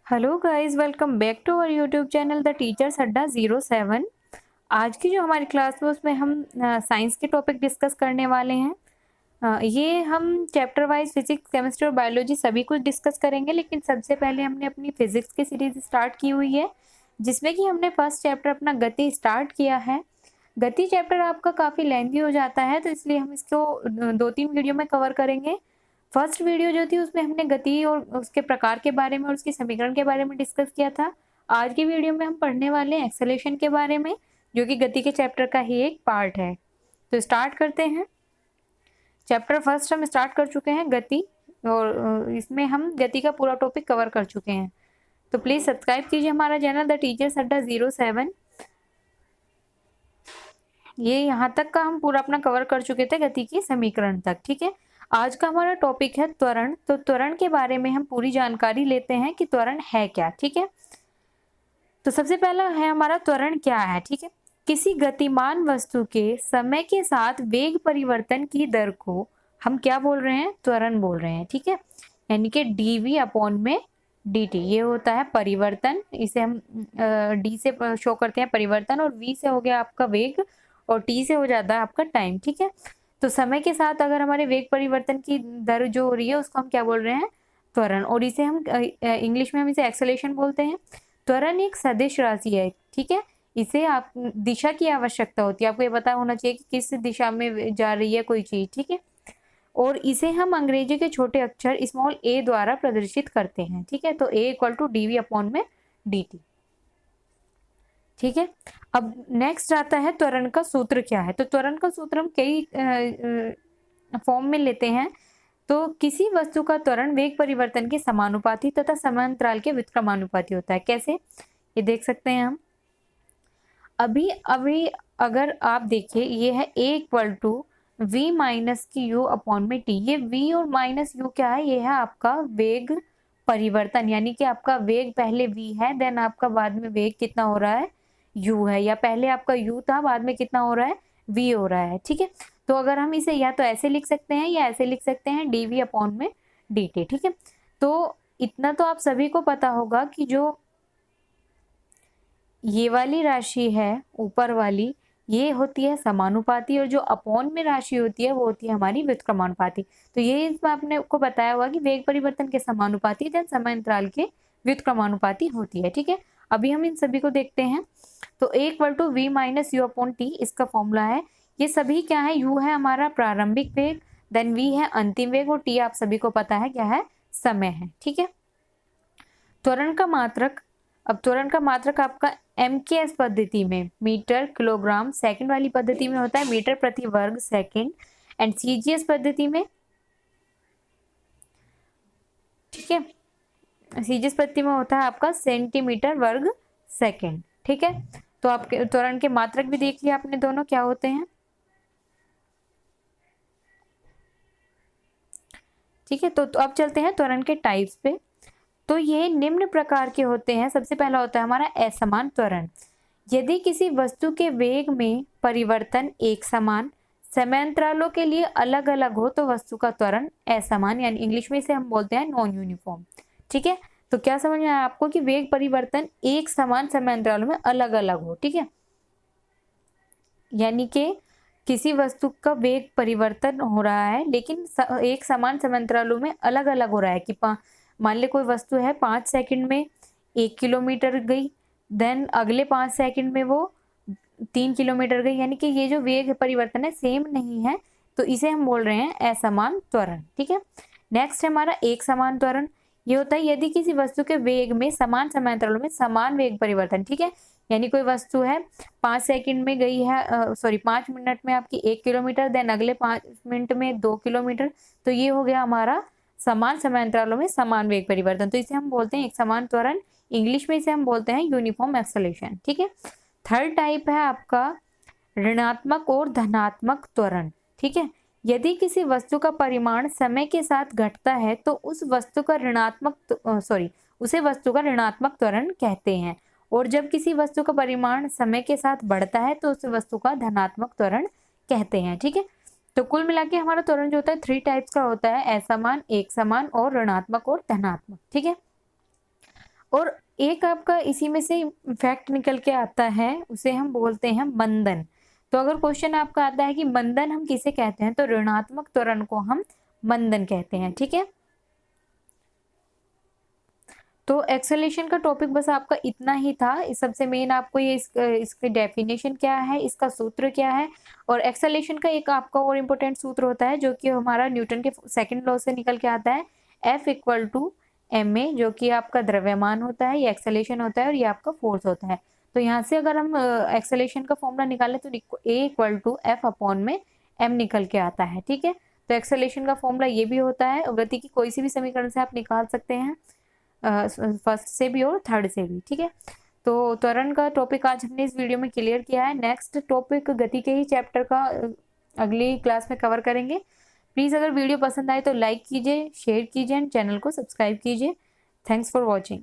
Hello guys, welcome back to our YouTube channel the teachers Adda 07। आज की जो हमारी क्लास है उसमें हम साइंस के टॉपिक डिस्कस करने वाले हैं। ये हम चैप्टर वाइज फिजिक्स, केमिस्ट्री और बायोलॉजी सभी कुछ डिस्कस करेंगे, लेकिन सबसे पहले हमने अपनी फिजिक्स की सीरीज स्टार्ट की हुई है, जिसमें कि हमने फर्स्ट चैप्टर अपना गति स्टार्ट किया है। गति चैप्टर आपका काफ़ी लेंथी हो जाता है, तो इसलिए हम इसको 2-3 वीडियो में कवर करेंगे। फर्स्ट वीडियो जो थी उसमें हमने गति और उसके प्रकार के बारे में और उसके समीकरण के बारे में डिस्कस किया था। आज की वीडियो में हम पढ़ने वाले हैं एक्सेलरेशन के बारे में, जो कि गति के चैप्टर का ही एक पार्ट है। तो स्टार्ट करते हैं। चैप्टर फर्स्ट हम स्टार्ट कर चुके हैं गति, और इसमें हम गति का पूरा टॉपिक कवर कर चुके हैं। तो प्लीज़ सब्सक्राइब कीजिए हमारा चैनल द टीचर्स अड्डा 07। ये यहाँ तक का हम पूरा अपना कवर कर चुके थे, गति की समीकरण तक। ठीक है, आज का हमारा टॉपिक है त्वरण। तो त्वरण के बारे में हम पूरी जानकारी लेते हैं कि त्वरण है क्या। ठीक है, तो सबसे पहला है हमारा त्वरण क्या है। ठीक है, किसी गतिमान वस्तु के समय के साथ वेग परिवर्तन की दर को हम क्या बोल रहे हैं? त्वरण बोल रहे हैं। ठीक है, यानी कि dv अपॉन में dt ये होता है परिवर्तन। इसे हम d से शो करते हैं परिवर्तन, और v से हो गया आपका वेग, और t से हो जाता है आपका टाइम। ठीक है, तो समय के साथ अगर हमारे वेग परिवर्तन की दर जो हो रही है उसको हम क्या बोल रहे हैं? त्वरण। और इसे हम इंग्लिश में हम इसे एक्सेलरेशन बोलते हैं। त्वरण एक सदिश राशि है। ठीक है, इसे आप दिशा की आवश्यकता होती है, आपको ये पता होना चाहिए कि किस दिशा में जा रही है कोई चीज। ठीक है, और इसे हम अंग्रेजी के छोटे अक्षर स्मॉल a द्वारा प्रदर्शित करते हैं। ठीक है, तो a equal to dv upon में dt। ठीक है, अब नेक्स्ट आता है त्वरण का सूत्र क्या है। तो त्वरण का सूत्र हम कई फॉर्म में लेते हैं। तो किसी वस्तु का त्वरण वेग परिवर्तन के समानुपाती तथा समांतराल के व्युत्क्रमानुपाती होता है। कैसे? ये देख सकते हैं हम अभी अभी। अगर आप देखिए, ये है a equal to v minus की u अपॉन में t। ये v और माइनस u क्या है? ये है आपका वेग परिवर्तन, यानी कि आपका वेग पहले v है, देन आपका बाद में वेग कितना हो रहा है? u है, या पहले आपका u था, बाद में कितना हो रहा है? v हो रहा है। ठीक है, तो अगर हम इसे या तो ऐसे लिख सकते हैं या ऐसे लिख सकते हैं dv अपॉन में dt। ठीक है, तो इतना तो आप सभी को पता होगा कि जो ये वाली राशि है ऊपर वाली, ये होती है समानुपाती, और जो अपॉन में राशि होती है वो होती है हमारी व्युत्क्रमानुपाती। तो ये इसमें आपने को बताया हुआ कि वेग परिवर्तन के समानुपाती देन समय अंतराल के व्युत्क्रमानुपाती होती है। ठीक है, अभी हम इन सभी को देखते हैं। तो a equal to v minus u upon t इसका फॉर्मूला है। ये सभी क्या है? u है हमारा प्रारंभिक वेग, देन v है अंतिम वेग, और t आप सभी को पता है क्या है? समय है। ठीक है, त्वरण का मात्रक। अब त्वरण का मात्रक आपका MKS पद्धति में मीटर किलोग्राम सेकंड वाली पद्धति में होता है मीटर प्रति वर्ग सेकंड, एंड CGS पद्धति में, ठीक है, CGS पद्धति में होता है आपका सेंटीमीटर वर्ग सेकंड। ठीक है, तो आपके त्वरण के मात्रक भी देख लिया आपने, दोनों क्या होते हैं। ठीक है, तो अब चलते हैं त्वरण के टाइप्स पे। तो ये निम्न प्रकार के होते हैं। सबसे पहला होता है हमारा असमान त्वरण। यदि किसी वस्तु के वेग में परिवर्तन एक समान समयांतरालों के लिए अलग अलग हो तो वस्तु का त्वरण असमान, यानी इंग्लिश में इसे हम बोलते हैं नॉन यूनिफॉर्म। ठीक है, तो क्या समझ में आया आपको कि वेग परिवर्तन एक समान समयांतरालों में अलग अलग हो। ठीक है, यानी कि किसी वस्तु का वेग परिवर्तन हो रहा है, लेकिन एक समान समयांतरालों में अलग अलग हो रहा है। कि मान ले कोई वस्तु है 5 सेकंड में 1 किलोमीटर गई, देन अगले 5 सेकंड में वो 3 किलोमीटर गई, यानी कि ये जो वेग परिवर्तन है सेम नहीं है, तो इसे हम बोल रहे हैं असमान त्वरण। ठीक है, नेक्स्ट है हमारा एक समान त्वरण। ये होता है यदि किसी वस्तु के वेग में समान समयांतरालों में समान वेग परिवर्तन। ठीक है, यानी कोई वस्तु है 5 सेकंड में गई है, सॉरी 5 मिनट में आपकी 1 किलोमीटर, देन अगले 5 मिनट में 2 किलोमीटर, तो ये हो गया हमारा समान समयांतरालों में समान वेग परिवर्तन। तो इसे हम बोलते हैं एक समान त्वरण, इंग्लिश में इसे हम बोलते हैं यूनिफॉर्म एक्सेलरेशन। ठीक है, थर्ड टाइप है आपका ऋणात्मक और धनात्मक त्वरण। ठीक है, यदि किसी वस्तु का परिमाण समय के साथ घटता है तो उस वस्तु का उसे वस्तु का ऋणात्मक त्वरण कहते हैं, और जब किसी वस्तु का परिमाण समय के साथ बढ़ता है तो उस वस्तु का धनात्मक त्वरण कहते हैं। ठीक है, तो कुल मिला के हमारा त्वरण जो होता है 3 टाइप्स का होता है, असमान, एक समान और ऋणात्मक और धनात्मक। ठीक है, और एक आपका इसी में से फैक्ट निकल के आता है, उसे हम बोलते हैं मंदन। तो अगर क्वेश्चन आपका आता है कि मंदन हम किसे कहते हैं, तो ऋणात्मक त्वरण को हम मंदन कहते हैं, ठीक है। तो एक्सेलेरेशन का टॉपिक बस आपका इतना ही था। इस सबसे मेन आपको ये इसकी डेफिनेशन क्या है, इसका सूत्र क्या है, और एक्सेलेरेशन का एक आपका और इम्पोर्टेंट सूत्र होता है जो कि हमारा न्यूटन के सेकंड लॉ से निकल के आता है, F इक्वल टू ma, जो कि आपका द्रव्यमान होता है, ये एक्सेलेरेशन होता है और ये आपका फोर्स होता है। तो यहाँ से अगर हम एक्सेलेरेशन का फॉर्मूला निकालें तो a equal to F upon में m निकल के आता है, ठीक है। तो एक्सेलेरेशन का फॉर्मूला ये भी होता है, गति की कोई सी भी समीकरण से आप निकाल सकते हैं, फर्स्ट से भी और थर्ड से भी, ठीक है। तो त्वरण का टॉपिक आज हमने इस वीडियो में क्लियर किया है। नेक्स्ट टॉपिक गति के ही चैप्टर का अगली क्लास में कवर करेंगे। प्लीज़ अगर वीडियो पसंद आए तो लाइक कीजिए, शेयर कीजिए एंड चैनल को सब्सक्राइब कीजिए। Thanks for watching.